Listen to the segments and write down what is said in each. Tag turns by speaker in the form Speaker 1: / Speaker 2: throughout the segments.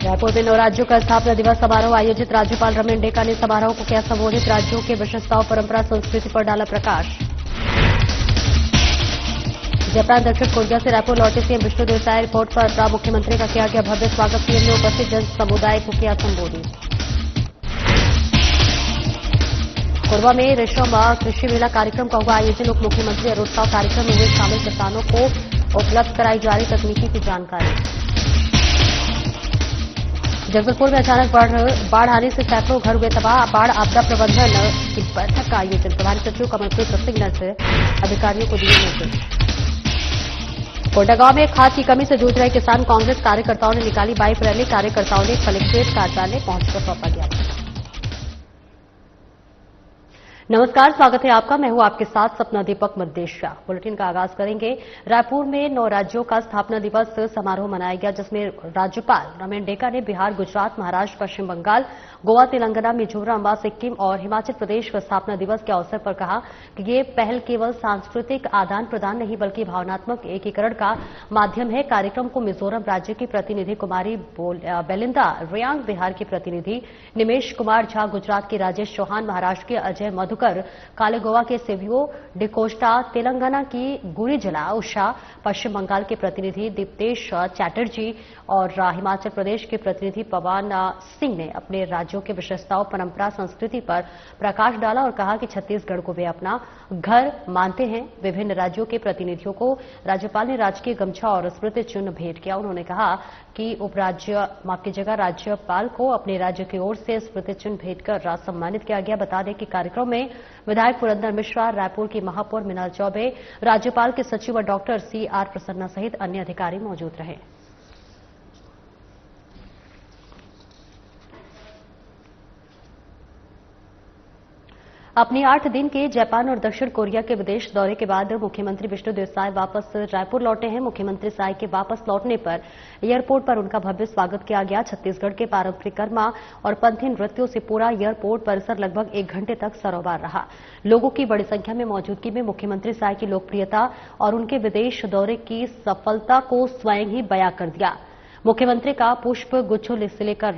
Speaker 1: रायपुर में 9 राज्यों का स्थापना दिवस समारोह आयोजित। राज्यपाल रमेन डेका ने समारोह को किया संबोधित। राज्यों के विशेषताओं, परंपरा, संस्कृति पर डाला प्रकाश। जापान दक्षिण कोरिया से रायपुर लौटे सीएम विष्णुदेव साय। रिपोर्ट पर मुख्यमंत्री का किया गया भव्य स्वागत। सीएम ने उपस्थित जन समुदाय को किया संबोधित। कोरबा में रेशम कृषि मेला कार्यक्रम का हुआ आयोजन। उप मुख्यमंत्री अरुण साव कार्यक्रम में हुए शामिल। किसानों को उपलब्ध कराई जा रही तकनीकी की जानकारी। जगदलपुर में अचानक बाढ़ आने से सैकड़ों घर हुए तबाह। बाढ़ आपदा प्रबंधन की बैठक का आयोजन। प्रभारी सचिव कमलप्रीत सिंह ने अधिकारियों को दिए निर्देश। कोंडागांव में खाद की कमी से जूझ रहे किसान कांग्रेस कार्यकर्ताओं ने निकाली बाइक रैली। कार्यकर्ताओं ने कलेक्ट्रेट कार्यालय पहुंचकर सौंपा ज्ञापन। नमस्कार, स्वागत है आपका। मैं हूं आपके साथ सपना दीपक मद्देशिया। बुलेटिन का आगाज करेंगे। रायपुर में 9 राज्यों का स्थापना दिवस समारोह मनाया गया, जिसमें राज्यपाल रमेन डेका ने बिहार, गुजरात, महाराष्ट्र, पश्चिम बंगाल, गोवा, तेलंगाना, मिजोरम, सिक्किम और हिमाचल प्रदेश के स्थापना दिवस के अवसर पर कहा कि ये पहल केवल सांस्कृतिक आदान प्रदान नहीं बल्कि भावनात्मक एकीकरण का माध्यम है। कार्यक्रम को मिजोरम राज्य की प्रतिनिधि कुमारी बेलिंदा रियांग, बिहार की प्रतिनिधि निमेश कुमार झा, गुजरात के राजेश चौहान, महाराष्ट्र के अजय मधुकर, काले गोवा के सेवियो डिकोस्टा, तेलंगाना की गुरीजला उषा, पश्चिम बंगाल के प्रतिनिधि दीप्तेश चैटर्जी और हिमाचल प्रदेश के प्रतिनिधि पवन सिंह ने अपने राज्यों की विशेषताओं, परंपरा, संस्कृति पर प्रकाश डाला और कहा कि छत्तीसगढ़ को वे अपना घर मानते हैं। विभिन्न राज्यों के प्रतिनिधियों को राज्यपाल ने राजकीय गमछा और स्मृति चिन्ह भेंट किया। उन्होंने कहा कि राज्यपाल को अपने राज्य की ओर से स्मृति चिन्ह भेंट कर सम्मानित किया गया। बता दें कि कार्यक्रम में विधायक पुरंदर मिश्रा, रायपुर की महापौर मीनाल चौबे, राज्यपाल के सचिव और डॉक्टर CR प्रसन्ना सहित अन्य अधिकारी मौजूद रहे। अपनी 8 दिन के जापान और दक्षिण कोरिया के विदेश दौरे के बाद मुख्यमंत्री विष्णुदेव साय वापस रायपुर लौटे हैं। मुख्यमंत्री साय के वापस लौटने पर एयरपोर्ट पर उनका भव्य स्वागत किया गया। छत्तीसगढ़ के पारंपरिक कर्मा और पंथी नृत्यों से पूरा एयरपोर्ट परिसर लगभग 1 घंटे तक सरोबार रहा। लोगों की बड़ी संख्या में मौजूदगी में मुख्यमंत्री साय की लोकप्रियता और उनके विदेश दौरे की सफलता को स्वयं ही बयां कर दिया। मुख्यमंत्री का पुष्प गुच्छों से लेकर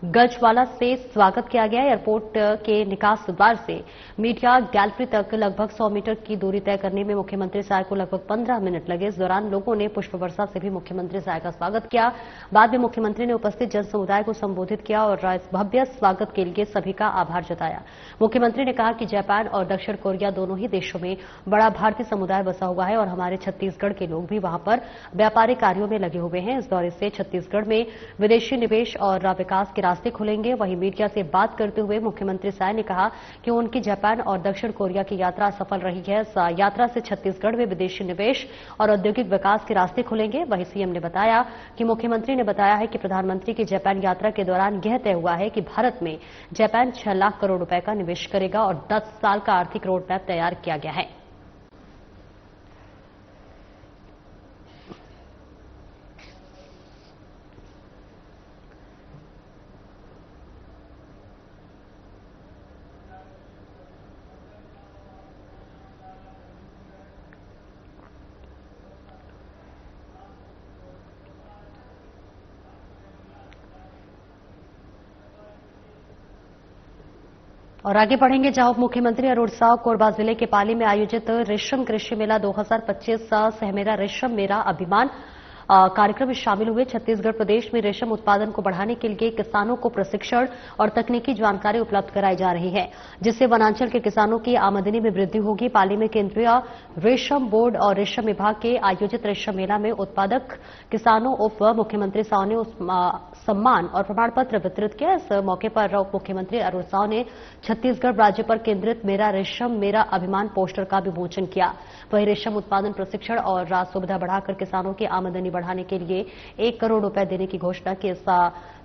Speaker 1: गजवाला से स्वागत किया गया। एयरपोर्ट के निकास द्वार से मीडिया गैलरी तक लगभग 100 मीटर की दूरी तय करने में मुख्यमंत्री साय को लगभग 15 मिनट लगे। इस दौरान लोगों ने पुष्प वर्षा से भी मुख्यमंत्री साय का स्वागत किया। बाद में मुख्यमंत्री ने उपस्थित जन समुदाय को संबोधित किया और इस भव्य स्वागत के लिए सभी का आभार जताया। मुख्यमंत्री ने कहा कि जापान और दक्षिण कोरिया दोनों ही देशों में बड़ा भारतीय समुदाय बसा हुआ है और हमारे छत्तीसगढ़ के लोग भी वहां पर व्यापारिक कार्यों में लगे हुए हैं। इस दौरे से छत्तीसगढ़ में विदेशी निवेश और विकास के रास्ते खुलेंगे। वहीं मीडिया से बात करते हुए मुख्यमंत्री साय ने कहा कि उनकी जापान और दक्षिण कोरिया की यात्रा सफल रही है। इस यात्रा से छत्तीसगढ़ में विदेशी निवेश और औद्योगिक विकास के रास्ते खुलेंगे। वहीं सीएम ने बताया कि मुख्यमंत्री ने बताया है कि प्रधानमंत्री की जापान यात्रा के दौरान यह तय हुआ है कि भारत में जापान 6 लाख करोड़ रुपए का निवेश करेगा और 10 साल का आर्थिक रोड मैप तैयार किया गया है। और आगे बढ़ेंगे जहां उप मुख्यमंत्री अरुण साव कोरबा जिले के पाली में आयोजित रेशम कृषि मेला 2025 सहमेरा रेशम मेरा अभिमान कार्यक्रम में शामिल हुए। छत्तीसगढ़ प्रदेश में रेशम उत्पादन को बढ़ाने के लिए किसानों को प्रशिक्षण और तकनीकी जानकारी उपलब्ध कराई जा रही है, जिससे वनांचल के किसानों की आमदनी में वृद्धि होगी। पाली में केंद्रीय रेशम बोर्ड और रेशम विभाग के आयोजित रेशम मेला में उत्पादक किसानों उप मुख्यमंत्री साव ने सम्मान और प्रमाण पत्र वितरित किया। इस मौके पर उप मुख्यमंत्री अरुण साव ने छत्तीसगढ़ राज्य पर केंद्रित मेरा रेशम मेरा अभिमान पोस्टर का विमोचन किया। वहीं रेशम उत्पादन प्रशिक्षण और सुविधा बढ़ाकर किसानों की आमदनी बढ़ाने के लिए 1 करोड़ रुपए देने की घोषणा की। इसका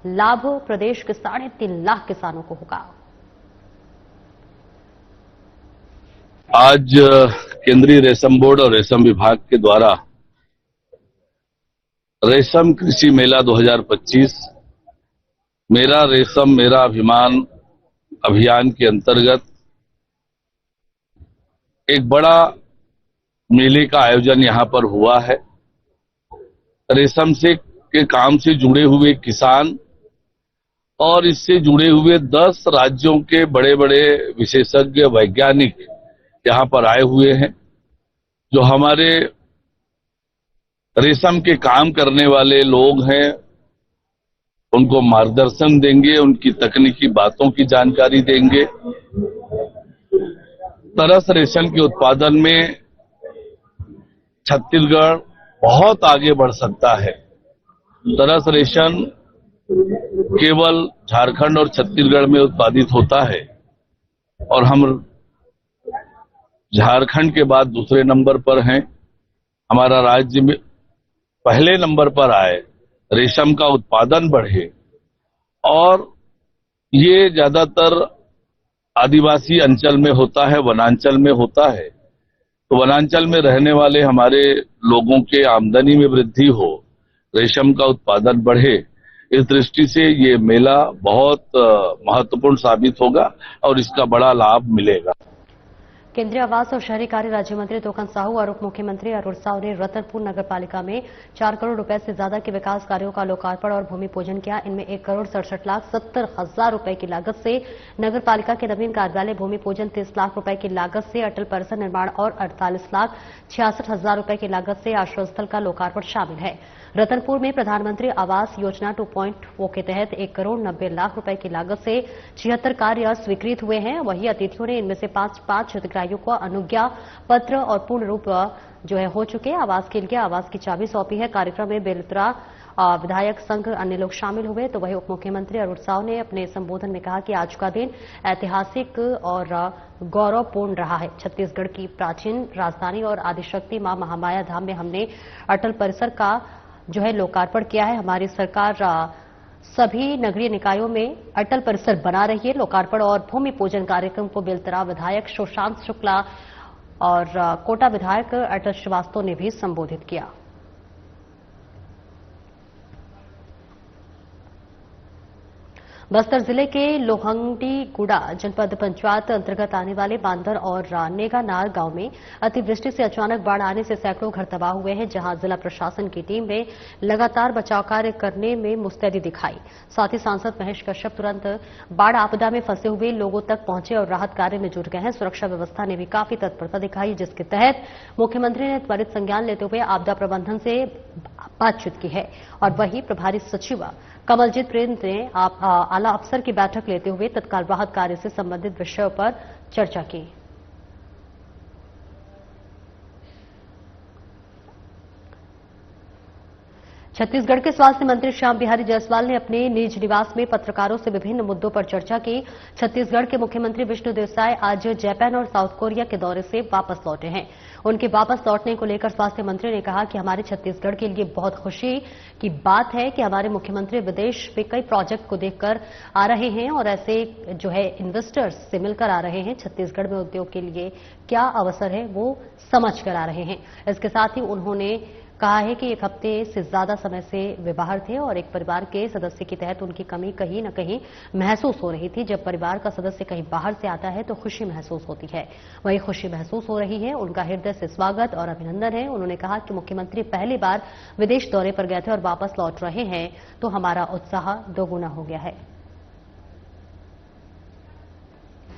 Speaker 1: लाभ प्रदेश के 3.5 लाख किसानों को होगा।
Speaker 2: आज केंद्रीय रेशम बोर्ड और रेशम विभाग के द्वारा रेशम कृषि मेला 2025 मेरा रेशम मेरा अभिमान अभियान के अंतर्गत एक बड़ा मेले का आयोजन यहां पर हुआ है। रेशम से के काम से जुड़े हुए किसान और इससे जुड़े हुए 10 राज्यों के बड़े बड़े विशेषज्ञ वैज्ञानिक यहां पर आए हुए हैं, जो हमारे रेशम के काम करने वाले लोग हैं उनको मार्गदर्शन देंगे, उनकी तकनीकी बातों की जानकारी देंगे। तरस रेशम के उत्पादन में छत्तीसगढ़ बहुत आगे बढ़ सकता है। तरस रेशम केवल झारखंड और छत्तीसगढ़ में उत्पादित होता है और हम झारखंड के बाद दूसरे नंबर पर हैं। हमारा राज्य में पहले नंबर पर आए, रेशम का उत्पादन बढ़े और ये ज्यादातर आदिवासी अंचल में होता है, वनांचल में होता है। तो वनांचल में रहने वाले हमारे लोगों के आमदनी में वृद्धि हो, रेशम का उत्पादन बढ़े, इस दृष्टि से ये मेला बहुत महत्वपूर्ण साबित होगा और इसका बड़ा लाभ मिलेगा।
Speaker 1: केंद्रीय आवास और शहरी कार्य राज्य मंत्री तोकन साहू और उप मुख्यमंत्री अरुण साव ने रतनपुर नगर पालिका में 4 करोड़ रुपए से ज्यादा के विकास कार्यों का लोकार्पण और भूमि पूजन किया। इनमें 1,67,70,000 रुपए की लागत से नगर पालिका के नवीन कार्यालय भूमि पूजन, 30 लाख रुपए की लागत से अटल परिसर निर्माण और 48,66,000 रुपए की लागत से आश्रय स्थल का लोकार्पण शामिल है। रतनपुर में प्रधानमंत्री आवास योजना 2.0 के तहत 1 करोड़ 90 लाख रुपए की लागत से 76 कार्य स्वीकृत हुए हैं। वहीं अतिथियों ने इनमें से 5 हितग्राहियों को अनुज्ञा पत्र और पूर्ण रूप हो चुके आवास के लिए आवास की चाबी सौंपी है। कार्यक्रम में बेलतरा विधायक संघ अन्य लोग शामिल हुए। तो वहीं उप मुख्यमंत्री अरुण साव ने अपने संबोधन में कहा कि आज का दिन ऐतिहासिक और गौरवपूर्ण रहा है। छत्तीसगढ़ की प्राचीन राजधानी और आदिशक्ति मां महामाया धाम में हमने अटल परिसर का लोकार्पण किया है। हमारी सरकार सभी नगरीय निकायों में अटल परिसर बना रही है। लोकार्पण और भूमि पूजन कार्यक्रम को बेलतरा विधायक सुशांत शुक्ला और कोटा विधायक अटल श्रीवास्तव ने भी संबोधित किया। बस्तर जिले के लोहंडीगुड़ा जनपद पंचायत अंतर्गत आने वाले बांदर और नेगानार गांव में अतिवृष्टि से अचानक बाढ़ आने से सैकड़ों घर तबाह हुए हैं, जहां जिला प्रशासन की टीम ने लगातार बचाव कार्य करने में मुस्तैदी दिखाई। साथ ही सांसद महेश कश्यप तुरंत बाढ़ आपदा में फंसे हुए लोगों तक पहुंचे और राहत कार्य में जुट गए हैं। सुरक्षा व्यवस्था ने भी काफी तत्परता दिखाई, जिसके तहत मुख्यमंत्री ने त्वरित संज्ञान लेते हुए आपदा प्रबंधन से बातचीत की है। और वहीं प्रभारी सचिव कमलजीत प्रेम ने आला अफसर की बैठक लेते हुए तत्काल राहत कार्य से संबंधित विषयों पर चर्चा की। छत्तीसगढ़ के स्वास्थ्य मंत्री श्याम बिहारी जायसवाल ने अपने निज निवास में पत्रकारों से विभिन्न मुद्दों पर चर्चा की। छत्तीसगढ़ के मुख्यमंत्री विष्णुदेव साय आज जापान और साउथ कोरिया के दौरे से वापस लौटे हैं। उनके वापस लौटने को लेकर स्वास्थ्य मंत्री ने कहा कि हमारे छत्तीसगढ़ के लिए बहुत खुशी की बात है कि हमारे मुख्यमंत्री विदेश में कई प्रोजेक्ट को देखकर आ रहे हैं और ऐसे इन्वेस्टर्स से मिलकर आ रहे हैं। छत्तीसगढ़ में उद्योग के लिए क्या अवसर है वो समझ कर आ रहे हैं। इसके साथ ही उन्होंने कहा है कि 1 हफ्ते से ज्यादा समय से वे बाहर थे और एक परिवार के सदस्य के तहत उनकी कमी कहीं न कहीं महसूस हो रही थी। जब परिवार का सदस्य कहीं बाहर से आता है तो खुशी महसूस होती है, वही खुशी महसूस हो रही है। उनका हृदय से स्वागत और अभिनंदन है। उन्होंने कहा कि मुख्यमंत्री पहली बार विदेश दौरे पर गए थे और वापस लौट रहे हैं तो हमारा उत्साह दोगुना हो गया है।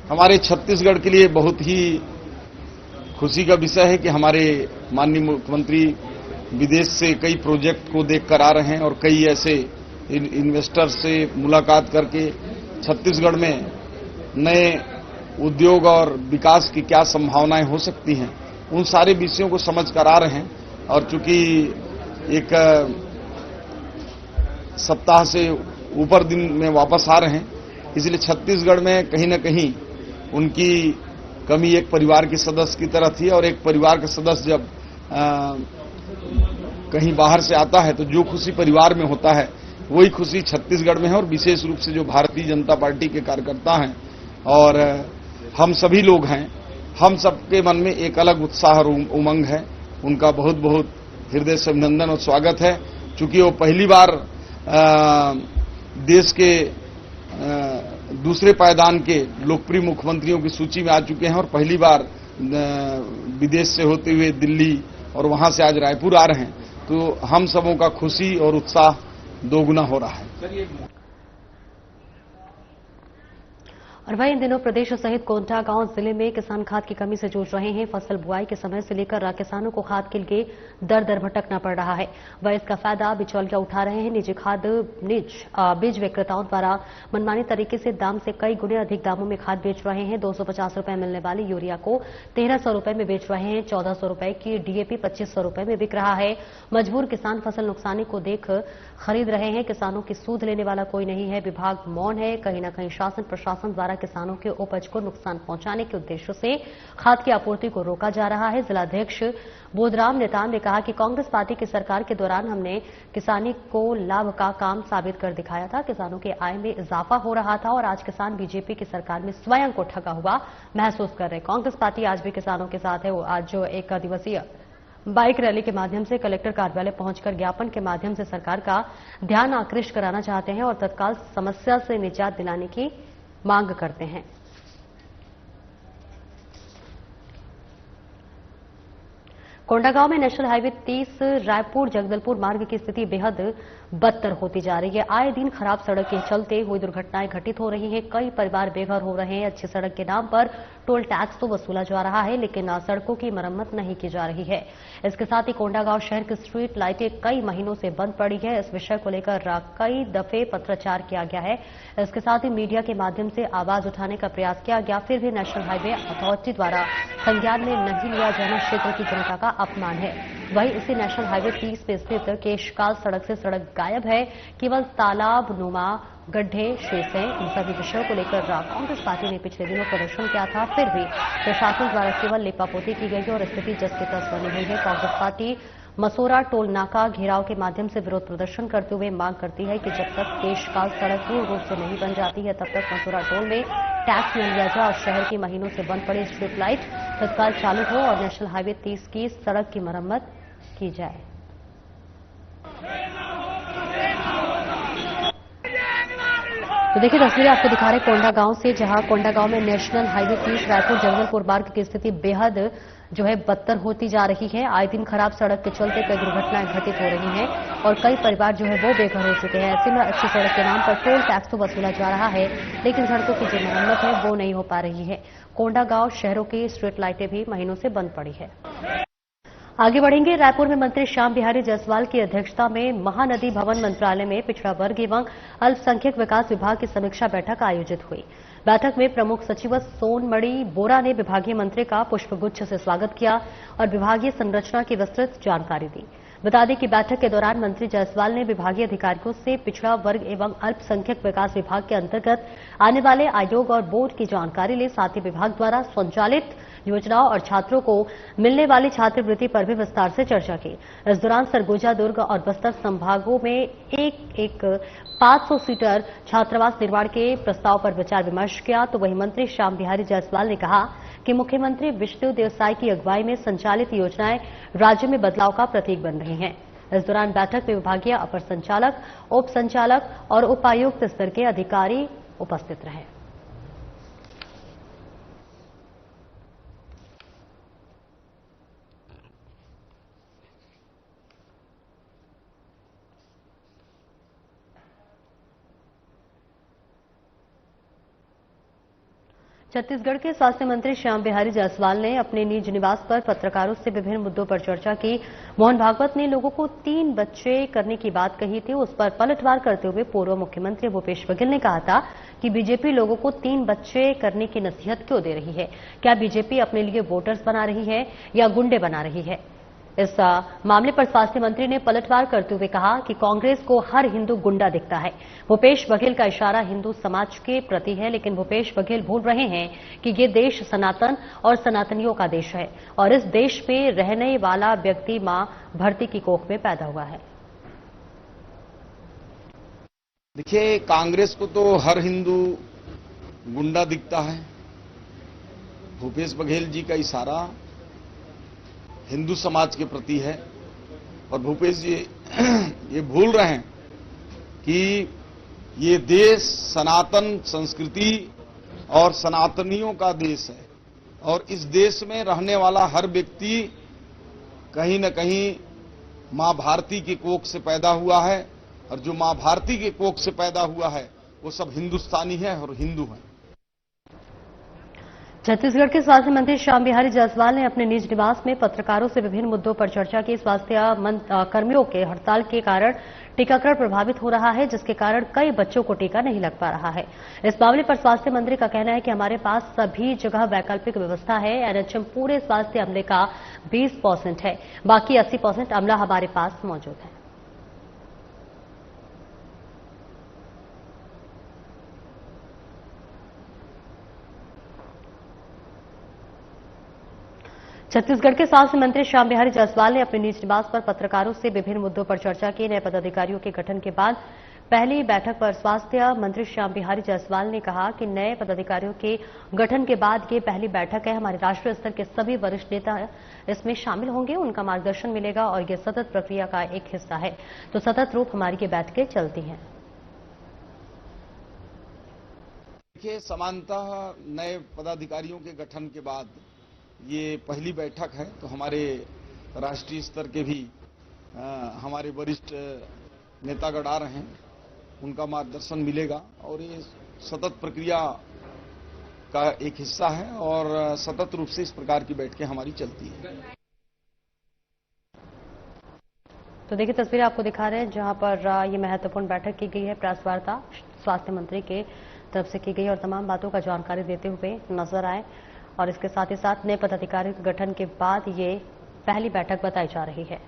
Speaker 3: हमारे छत्तीसगढ़ के लिए बहुत ही खुशी का विषय है कि हमारे माननीय मुख्यमंत्री विदेश से कई प्रोजेक्ट को देखकर आ रहे हैं और कई ऐसे इन्वेस्टर से मुलाकात करके छत्तीसगढ़ में नए उद्योग और विकास की क्या संभावनाएं हो सकती हैं, उन सारे विषयों को समझ कर आ रहे हैं। और चूंकि एक सप्ताह से ऊपर दिन में वापस आ रहे हैं, इसलिए छत्तीसगढ़ में कहीं न कहीं उनकी कमी एक परिवार के सदस्य की तरह थी और एक परिवार का सदस्य जब कहीं बाहर से आता है तो जो खुशी परिवार में होता है वही खुशी छत्तीसगढ़ में है। और विशेष रूप से जो भारतीय जनता पार्टी के कार्यकर्ता हैं और हम सभी लोग हैं, हम सबके मन में एक अलग उत्साह और उमंग है। उनका बहुत बहुत हृदय से अभिनंदन और स्वागत है। चूंकि वो पहली बार देश के दूसरे पायदान के लोकप्रिय मुख्यमंत्रियों की सूची में आ चुके हैं और पहली बार विदेश से होते हुए दिल्ली और वहां से आज रायपुर आ रहे हैं, तो हम सबों का खुशी और उत्साह दोगुना हो रहा है।
Speaker 1: और वहीं इन दिनों प्रदेश सहित कोंटा गांव जिले में किसान खाद की कमी से जूझ रहे हैं। फसल बुआई के समय से लेकर किसानों को खाद के लिए दर दर भटकना पड़ रहा है। वह इसका फायदा बिचौलिया उठा रहे हैं। निजी बीज विक्रेताओं द्वारा मनमानी तरीके से दाम से कई गुने अधिक दामों में खाद बेच रहे हैं। 250 रुपए मिलने वाली यूरिया को 1300 रुपए में बेच रहे हैं। 1400 रुपए की डीएपी 2500 रुपए में बिक रहा है। मजबूर किसान फसल नुकसानी को देख खरीद रहे हैं। किसानों की सूद लेने वाला कोई नहीं है। विभाग मौन है। कहीं न कहीं शासन प्रशासन द्वारा किसानों के उपज को नुकसान पहुंचाने के उद्देश्य से खाद की आपूर्ति को रोका जा रहा है। जिलाध्यक्ष बोधराम नेताम ने कहा कि कांग्रेस पार्टी की सरकार के दौरान हमने किसानी को लाभ का काम साबित कर दिखाया था। किसानों के आय में इजाफा हो रहा था और आज किसान बीजेपी की सरकार में स्वयं को ठगा हुआ महसूस कर रहे। कांग्रेस पार्टी आज भी किसानों के साथ है। वो आज जो एक दिवसीय बाइक रैली के माध्यम से कलेक्टर कार्यालय पहुंचकर ज्ञापन के माध्यम से सरकार का ध्यान आकृष्ट कराना चाहते हैं और तत्काल समस्या से निजात दिलाने की मांग करते हैं। कोंडागांव में नेशनल हाईवे 30 रायपुर जगदलपुर मार्ग की स्थिति बेहद बदतर होती जा रही है। आए दिन खराब सड़क के चलते हुई दुर्घटनाएं घटित हो रही हैं। कई परिवार बेघर हो रहे हैं। अच्छी सड़क के नाम पर टोल टैक्स तो वसूला जा रहा है, लेकिन सड़कों की मरम्मत नहीं की जा रही है। इसके साथ ही कोंडागांव शहर की स्ट्रीट लाइटें कई महीनों से बंद पड़ी है। इस विषय को लेकर कई दफे पत्राचार किया गया है। इसके साथ ही मीडिया के माध्यम से आवाज उठाने का प्रयास किया गया, फिर भी नेशनल हाईवे अथॉरिटी द्वारा संज्ञान में नहीं लिया जाना क्षेत्र की जनता का अपमान है। वहीं इसी नेशनल हाईवे 30 पे स्थित केशकाल सड़क से सड़क गायब है। केवल तालाब नुमा गड्ढे शेष हैं। इन सभी विषयों को लेकर कांग्रेस पार्टी ने पिछले दिनों प्रदर्शन किया था, फिर भी प्रशासन द्वारा केवल लिपापोती की गई और स्थिति जस की तस बनी हुई है। कांग्रेस पार्टी मसोरा टोल नाका घेराव के माध्यम से विरोध प्रदर्शन करते हुए मांग करती है कि जब तक केशकाल सड़क पूर्ण रूप से नहीं बन जाती है, तब तक मसोरा टोल में टैक्स न लिया जाए और शहर की महीनों से बंद पड़ी स्ट्रीट लाइट तत्काल चालू हो और नेशनल हाईवे 30 की सड़क की मरम्मत की जाए। तो देखिए तस्वीरें आपको दिखा रहे कोंडागांव से, जहां कोंडागांव में नेशनल हाईवे 30 रायपुर जगदलपुर मार्ग की स्थिति बेहद जो है बदतर होती जा रही है। आए दिन खराब सड़क के चलते कई दुर्घटनाएं घटित हो रही हैं और कई परिवार जो है वो बेघर हो चुके हैं। ऐसे में अच्छी सड़क के नाम पर टोल टैक्स तो वसूला जा रहा है, लेकिन सड़कों की जो मरम्मत है वो नहीं हो पा रही है। कोंडागांव शहरों की स्ट्रीट लाइटें भी महीनों से बंद पड़ी है। आगे बढ़ेंगे। रायपुर में मंत्री श्याम बिहारी जायसवाल की अध्यक्षता में महानदी भवन मंत्रालय में पिछड़ा वर्ग एवं अल्पसंख्यक विकास विभाग की समीक्षा बैठक आयोजित हुई। बैठक में प्रमुख सचिव सोनमणि बोरा ने विभागीय मंत्री का पुष्पगुच्छ से स्वागत किया और विभागीय संरचना की विस्तृत जानकारी दी। बता दें कि बैठक के दौरान मंत्री जायसवाल ने विभागीय अधिकारियों से पिछड़ा वर्ग एवं अल्पसंख्यक विकास विभाग के अंतर्गत आने वाले आयोग और बोर्ड की जानकारी ले, साथ ही विभाग द्वारा संचालित योजनाओं और छात्रों को मिलने वाली छात्रवृत्ति पर भी विस्तार से चर्चा की। इस दौरान सरगुजा, दुर्ग और बस्तर संभागों में एक 500 सीटर छात्रावास निर्माण के प्रस्ताव पर विचार विमर्श किया। तो वहीं मंत्री श्याम बिहारी जायसवाल ने कहा कि मुख्यमंत्री विष्णुदेव साय की अगुवाई में संचालित योजनाएं राज्य में बदलाव का प्रतीक बन रही हैं। इस दौरान बैठक में विभागीय अपर संचालक, उप संचालक और उपायुक्त स्तर के अधिकारी उपस्थित रहे। छत्तीसगढ़ के स्वास्थ्य मंत्री श्याम बिहारी जायसवाल ने अपने निज निवास पर पत्रकारों से विभिन्न मुद्दों पर चर्चा की। मोहन भागवत ने लोगों को 3 बच्चे करने की बात कही थी, उस पर पलटवार करते हुए पूर्व मुख्यमंत्री भूपेश बघेल ने कहा था कि बीजेपी लोगों को 3 बच्चे करने की नसीहत क्यों दे रही है। क्या बीजेपी अपने लिए वोटर्स बना रही है या गुंडे बना रही है। इस मामले पर स्वास्थ्य मंत्री ने पलटवार करते हुए कहा कि कांग्रेस को हर हिंदू गुंडा दिखता है। भूपेश बघेल का इशारा हिंदू समाज के प्रति है, लेकिन भूपेश बघेल भूल रहे हैं कि ये देश सनातन और सनातनियों का देश है और इस देश में रहने वाला व्यक्ति मां भरती की कोख में पैदा हुआ है।
Speaker 3: देखिए, कांग्रेस को तो हर हिंदू गुंडा दिखता है। भूपेश बघेल जी का इशारा हिंदू समाज के प्रति है और भूपेश जी ये भूल रहे हैं कि ये देश सनातन संस्कृति और सनातनियों का देश है और इस देश में रहने वाला हर व्यक्ति कहीं न कहीं मां भारती की कोख से पैदा हुआ है और जो मां भारती के कोख से पैदा हुआ है वो सब हिंदुस्तानी है और हिंदू है।
Speaker 1: छत्तीसगढ़ के स्वास्थ्य मंत्री श्याम बिहारी जायसवाल ने अपने निज निवास में पत्रकारों से विभिन्न मुद्दों पर चर्चा की। स्वास्थ्य कर्मियों के हड़ताल के कारण टीकाकरण प्रभावित हो रहा है, जिसके कारण कई बच्चों को टीका नहीं लग पा रहा है। इस मामले पर स्वास्थ्य मंत्री का कहना है कि हमारे पास सभी जगह वैकल्पिक व्यवस्था है। एनएचएम पूरे स्वास्थ्य अमले का 20% है, बाकी 80% अमला हमारे पास मौजूद है। छत्तीसगढ़ के स्वास्थ्य मंत्री श्याम बिहारी जायसवाल ने अपने निज निवास पर पत्रकारों से विभिन्न मुद्दों पर चर्चा की। नए पदाधिकारियों के गठन के बाद पहली बैठक पर स्वास्थ्य मंत्री श्याम बिहारी जायसवाल ने कहा कि नए पदाधिकारियों के गठन के बाद ये पहली बैठक है। हमारे राष्ट्रीय स्तर के सभी वरिष्ठ नेता इसमें शामिल होंगे, उनका मार्गदर्शन मिलेगा और ये सतत प्रक्रिया का एक हिस्सा है। तो सतत रूप हमारी ये बैठकें चलती हैं।
Speaker 3: देखिए, समानतः नए पदाधिकारियों के गठन के बाद ये पहली बैठक है, तो हमारे राष्ट्रीय स्तर के भी हमारे वरिष्ठ नेतागण आ रहे हैं, उनका मार्गदर्शन मिलेगा और ये सतत प्रक्रिया का एक हिस्सा है और सतत रूप से इस प्रकार की बैठकें हमारी चलती है।
Speaker 1: तो देखिए तस्वीरें आपको दिखा रहे हैं जहां पर ये महत्वपूर्ण बैठक की गई है। प्रेस वार्ता स्वास्थ्य मंत्री के तरफ से की गई और तमाम बातों का जानकारी देते हुए नजर आए और इसके साथ ही साथ नए पदाधिकारियों के गठन के बाद ये पहली बैठक बताई जा रही है।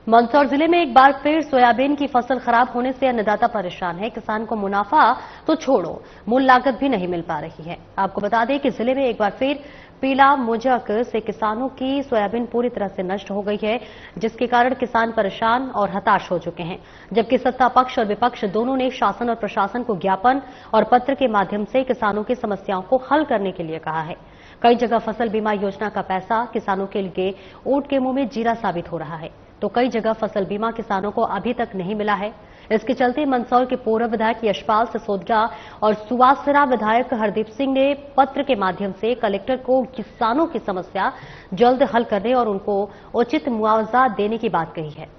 Speaker 1: मंदसौर जिले में एक बार फिर सोयाबीन की फसल खराब होने से अन्नदाता परेशान है। किसान को मुनाफा तो छोड़ो, मूल लागत भी नहीं मिल पा रही है। आपको बता दें कि जिले में एक बार फिर पीला मोजक से किसानों की सोयाबीन पूरी तरह से नष्ट हो गई है, जिसके कारण किसान परेशान और हताश हो चुके हैं। जबकि सत्ता पक्ष और विपक्ष दोनों ने शासन और प्रशासन को ज्ञापन और पत्र के माध्यम से किसानों की समस्याओं को हल करने के लिए कहा है। कई जगह फसल बीमा योजना का पैसा किसानों के लिए ऊंट के मुंह में जीरा साबित हो रहा है, तो कई जगह फसल बीमा किसानों को अभी तक नहीं मिला है। इसके चलते मंदसौर के पूर्व विधायक यशपाल सिसोदिया और सुवासरा विधायक हरदीप सिंह ने पत्र के माध्यम से कलेक्टर को किसानों की समस्या जल्द हल करने और उनको उचित मुआवजा देने की बात कही है।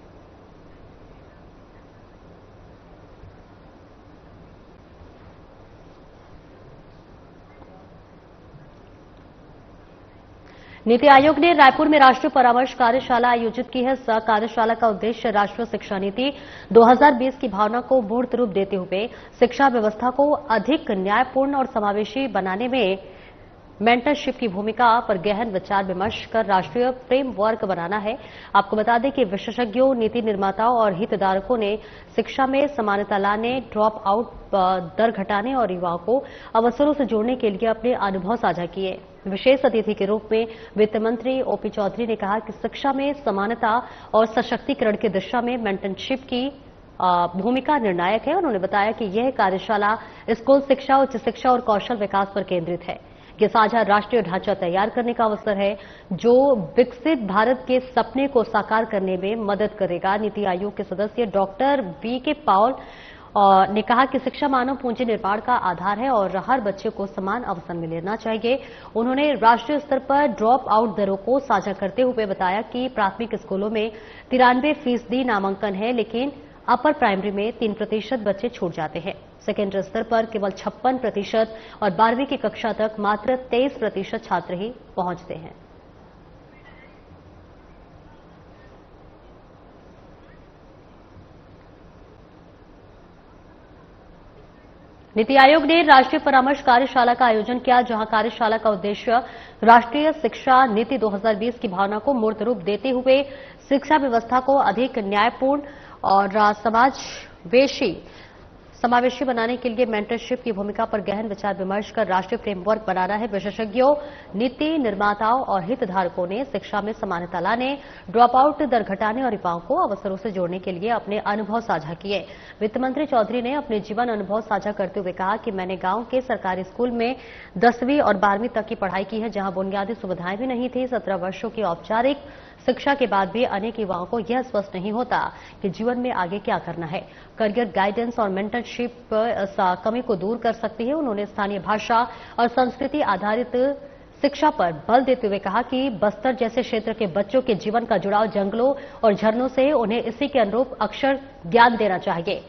Speaker 1: नीति आयोग ने रायपुर में राष्ट्रीय परामर्श कार्यशाला आयोजित की है। इस कार्यशाला का उद्देश्य राष्ट्रीय शिक्षा नीति 2020 की भावना को मूर्त रूप देते हुए शिक्षा व्यवस्था को अधिक न्यायपूर्ण और समावेशी बनाने में मेंटरशिप की भूमिका पर गहन विचार विमर्श कर राष्ट्रीय फ्रेमवर्क बनाना है। आपको बता दें कि विशेषज्ञों, नीति निर्माताओं और हितधारकों ने शिक्षा में समानता लाने, ड्रॉप आउट दर घटाने और युवाओं को अवसरों से जोड़ने के लिए अपने अनुभव साझा किए। विशेष अतिथि के रूप में वित्त मंत्री ओपी चौधरी ने कहा कि शिक्षा में समानता और सशक्तिकरण की दिशा में मेंटरशिप की भूमिका निर्णायक है। उन्होंने बताया कि यह कार्यशाला स्कूल शिक्षा, उच्च शिक्षा और कौशल विकास पर केंद्रित है। ये साझा राष्ट्रीय ढांचा तैयार करने का अवसर है जो विकसित भारत के सपने को साकार करने में मदद करेगा। नीति आयोग के सदस्य डॉक्टर वी.के. पॉल ने कहा कि शिक्षा मानव पूंजी निर्माण का आधार है और हर बच्चे को समान अवसर मिलना चाहिए। उन्होंने राष्ट्रीय स्तर पर ड्रॉप आउट दरों को साझा करते हुए बताया कि प्राथमिक स्कूलों में 93% नामांकन है, लेकिन अपर प्राइमरी में 3% बच्चे छूट जाते हैं। सेकेंडरी स्तर पर केवल 56% और 12वीं की कक्षा तक मात्र 23% छात्र ही पहुंचते हैं। नीति आयोग ने राष्ट्रीय परामर्श कार्यशाला का आयोजन किया, जहां कार्यशाला का उद्देश्य राष्ट्रीय शिक्षा नीति 2020 की भावना को मूर्त रूप देते हुए शिक्षा व्यवस्था को अधिक न्यायपूर्ण और समावेशी बनाने के लिए मेंटरशिप की भूमिका पर गहन विचार विमर्श कर राष्ट्रीय फ्रेमवर्क बनाना है। विशेषज्ञों, नीति निर्माताओं और हितधारकों ने शिक्षा में समानता लाने, ड्रॉप आउट दर घटाने और युवाओं को अवसरों से जोड़ने के लिए अपने अनुभव साझा किए। वित्त मंत्री चौधरी ने अपने जीवन अनुभव साझा करते हुए कहा कि मैंने गांव के सरकारी स्कूल में 10वीं और 12वीं तक की पढ़ाई की है, जहां बुनियादी सुविधाएं भी नहीं थी। 17 वर्षों की औपचारिक शिक्षा के बाद भी अनेक युवाओं को यह स्पष्ट नहीं होता कि जीवन में आगे क्या करना है। करियर गाइडेंस और मेंटरशिप इस कमी को दूर कर सकती है। उन्होंने स्थानीय भाषा और संस्कृति आधारित शिक्षा पर बल देते हुए कहा कि बस्तर जैसे क्षेत्र के बच्चों के जीवन का जुड़ाव जंगलों और झरनों से, उन्हें इसी के अनुरूप अक्षर ज्ञान देना चाहिए।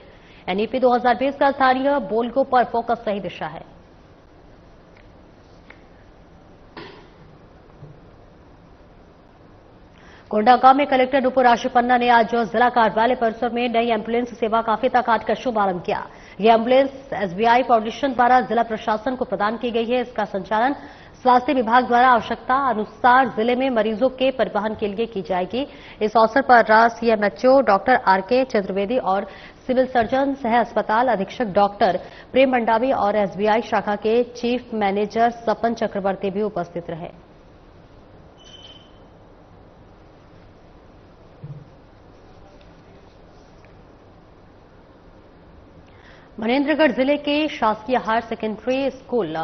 Speaker 1: एनईपी 2020 का स्थानीय बोलगो पर फोकस सही दिशा है। कोंडागांव में कलेक्टर नुपुर राशि-पन्ना ने आज जिला कार्यालय परिसर में नई एम्बुलेंस सेवा काफी तक का शुभारंभ किया। यह एम्बुलेंस एसबीआई फाउंडेशन द्वारा जिला प्रशासन को प्रदान की गई है। इसका संचालन स्वास्थ्य विभाग द्वारा आवश्यकता अनुसार जिले में मरीजों के परिवहन के लिए की जाएगी। इस अवसर पर सीएमएचओ डॉक्टर आरके चतुर्वेदी और सिविल सर्जन सह अस्पताल अधीक्षक डॉक्टर प्रेम मंडावी और एसबीआई शाखा के चीफ मैनेजर सपन चक्रवर्ती भी उपस्थित रहे। मनेन्द्रगढ़ जिले के शासकीय हायर सेकेंडरी स्कूल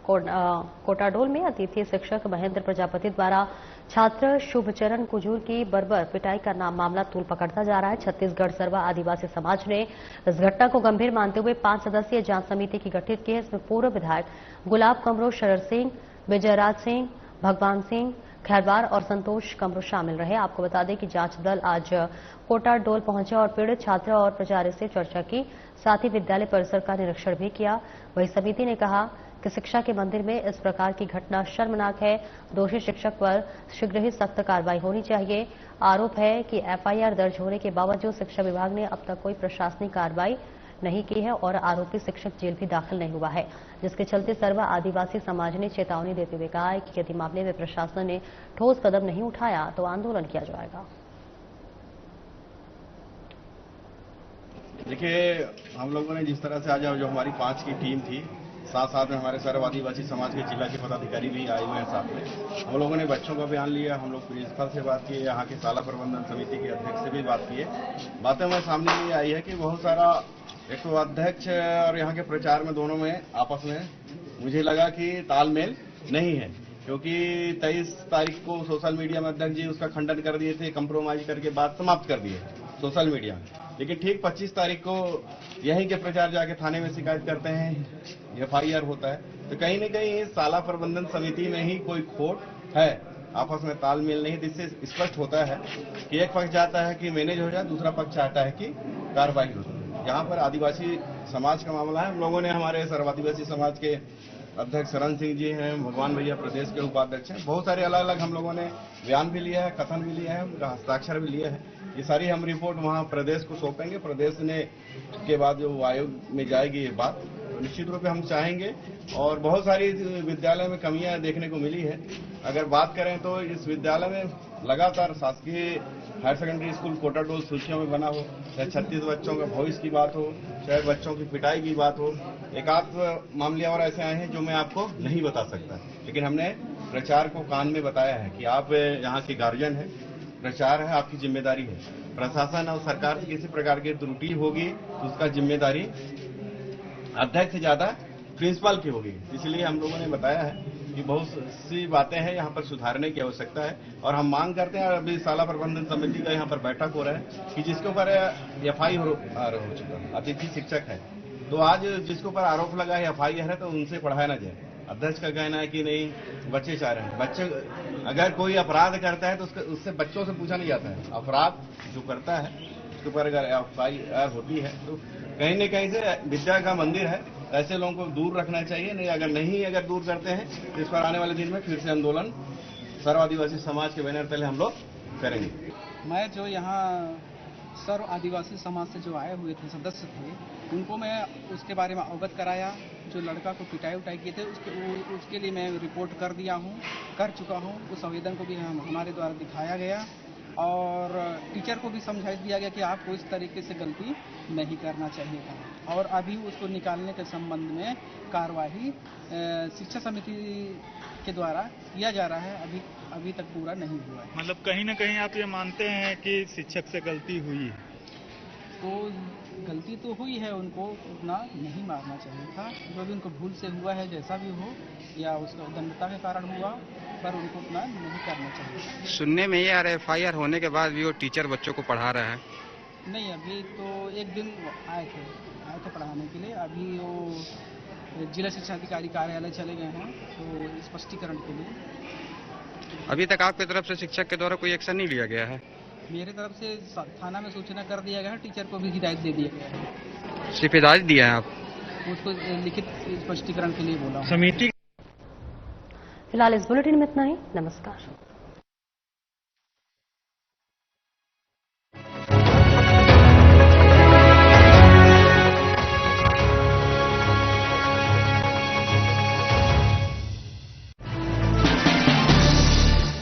Speaker 1: कोटाडोल में अतिथि शिक्षक महेंद्र प्रजापति द्वारा छात्र शुभचरण कुजूर की बर्बर पिटाई का मामला तूल पकड़ता जा रहा है। छत्तीसगढ़ सर्व आदिवासी समाज ने इस घटना को गंभीर मानते हुए 5 सदस्यीय जांच समिति की गठित की है। इसमें पूर्व विधायक गुलाब कमरो, शरद सिंह, विजयराज सिंह, भगवान सिंह खैरवार और संतोष कमरो शामिल रहे। आपको बता दें कि जांच दल आज कोटाडोल पहुंचे और पीड़ित छात्र और प्राचार्य से चर्चा की, साथ ही विद्यालय परिसर का निरीक्षण भी किया। वहीं समिति ने कहा कि शिक्षा के मंदिर में इस प्रकार की घटना शर्मनाक है। दोषी शिक्षक पर शीघ्र ही सख्त कार्रवाई होनी चाहिए। आरोप है कि एफआईआर दर्ज होने के बावजूद शिक्षा विभाग ने अब तक कोई प्रशासनिक कार्रवाई नहीं की है और आरोपी शिक्षक जेल भी दाखिल नहीं हुआ है, जिसके चलते सर्व आदिवासी समाज ने चेतावनी देते हुए कहा है कि यदि मामले में प्रशासन ने ठोस कदम नहीं उठाया तो आंदोलन किया जाएगा।
Speaker 4: देखिए, हम लोगों ने जिस तरह से आज जो हमारी 5 की टीम थी, साथ में हमारे सर्व आदिवासी समाज के जिला के पदाधिकारी भी आए हुए हैं साथ में। हम लोगों ने बच्चों का बयान लिया, हम लोग प्रिंसिपल से बात की, यहाँ के शाला प्रबंधन समिति के अध्यक्ष से भी बात की है। बातें हमारे सामने ये आई है कि बहुत सारा एक तो अध्यक्ष और यहाँ के प्रचार में दोनों में आपस में मुझे लगा कि तालमेल नहीं है, क्योंकि 23 तारीख को सोशल मीडिया में अध्यक्ष जी उसका खंडन कर दिए थे, कंप्रोमाइज करके बात समाप्त कर दिए सोशल मीडिया में। लेकिन ठीक 25 तारीख को यहीं के प्रचार जाके थाने में शिकायत करते हैं, एफआईआर होता है। तो कहीं न कहीं शाला प्रबंधन समिति में ही कोई खोट है, आपस में तालमेल नहीं। जिससे स्पष्ट होता है कि एक पक्ष चाहता है कि मैनेज हो जाए, दूसरा पक्ष चाहता है कि कार्रवाई हो जाए। यहाँ पर आदिवासी समाज का मामला है। हम लोगों ने हमारे सर्व आदिवासी समाज के अध्यक्ष शरण सिंह जी हैं, भगवान भैया प्रदेश के उपाध्यक्ष हैं, बहुत सारे अलग अलग हम लोगों ने बयान भी लिया है, कथन भी लिया है, उनका हस्ताक्षर भी लिया है। ये सारी हम रिपोर्ट वहाँ प्रदेश को सौंपेंगे। प्रदेश ने के बाद जो आयोग में जाएगी ये बात, तो निश्चित रूप से हम चाहेंगे। और बहुत सारी विद्यालय में कमियां देखने को मिली है। अगर बात करें तो इस विद्यालय में लगातार शासकीय हायर सेकेंडरी स्कूल कोटाडोल सूचियों में बना हो, चाहे 36 बच्चों का भविष्य की बात हो, चाहे बच्चों की पिटाई की बात हो, एक आध मामले और ऐसे आए हैं जो मैं आपको नहीं बता सकता। लेकिन हमने प्रचार को कान में बताया है कि आप यहाँ के गार्जियन हैं, प्रचार है, आपकी जिम्मेदारी है। प्रशासन और सरकार से किसी प्रकार की त्रुटि होगी तो उसका जिम्मेदारी अध्यक्ष से ज्यादा प्रिंसिपल की होगी। इसलिए हम लोगों ने बताया है कि बहुत सी बातें हैं यहाँ पर सुधारने की आवश्यकता है। और हम मांग करते हैं, अभी शाला प्रबंधन समिति का यहाँ पर बैठक हो रहा है कि जिसके ऊपर एफआईआर हो चुका है, अतिथि शिक्षक है, तो आज जिसके ऊपर आरोप लगा है, एफआईआर है, तो उनसे पढ़ाया ना जाए। अध्यक्ष का कहना है कि नहीं, बच्चे चाह रहे हैं। बच्चे अगर कोई अपराध करता है तो उससे बच्चों से पूछा नहीं जाता है। अपराध जो करता है उसके ऊपर अगर एफआईआर होती है तो कहीं न कहीं से विद्या का मंदिर है, ऐसे लोगों को दूर रखना चाहिए। नहीं अगर दूर करते हैं तो इस पर आने वाले दिन में फिर से आंदोलन सर्व आदिवासी समाज के बैनर तले हम लोग करेंगे।
Speaker 5: मैं जो यहाँ सर्व आदिवासी समाज से जो आए हुए थे सदस्य थे, उनको मैं उसके बारे में अवगत कराया। जो लड़का को पिटाई उटाई किए थे उसके लिए मैं रिपोर्ट कर चुका हूँ। उस आवेदन को भी हमारे द्वारा दिखाया गया और टीचर को भी समझा दिया गया कि आपको इस तरीके से गलती नहीं करना चाहिए था। और अभी उसको निकालने के संबंध में कार्रवाई शिक्षा समिति के द्वारा किया जा रहा है। अभी तक पूरा नहीं हुआ है।
Speaker 6: मतलब कहीं ना कहीं आप ये मानते हैं कि शिक्षक से गलती हुई है?
Speaker 5: तो गलती तो हुई है, उनको उतना नहीं मारना चाहिए था। जो भी उनको भूल से हुआ है, जैसा भी हो, या उसका उद्दंडता के कारण हुआ, पर उनको उतना नहीं करना चाहिए।
Speaker 7: सुनने में ये आ रहा है एफआईआर होने के बाद भी वो टीचर बच्चों को पढ़ा रहा है।
Speaker 5: नहीं, अभी तो एक दिन आए थे पढ़ाने के लिए। अभी वो जिला शिक्षा अधिकारी कार्यालय चले गए हैं तो स्पष्टीकरण के लिए।
Speaker 7: अभी तक आपकी तरफ से शिक्षक के द्वारा कोई एक्शन नहीं लिया गया है?
Speaker 5: मेरे तरफ से थाना में सूचना कर दिया गया है, टीचर को भी हिदायत दे दिया गया है।
Speaker 7: जिम्मेदारी दिया है आप?
Speaker 5: उसको लिखित स्पष्टीकरण के लिए बोला हूं।
Speaker 6: समिति
Speaker 1: फिलहाल इस बुलेटिन में इतना ही। नमस्कार।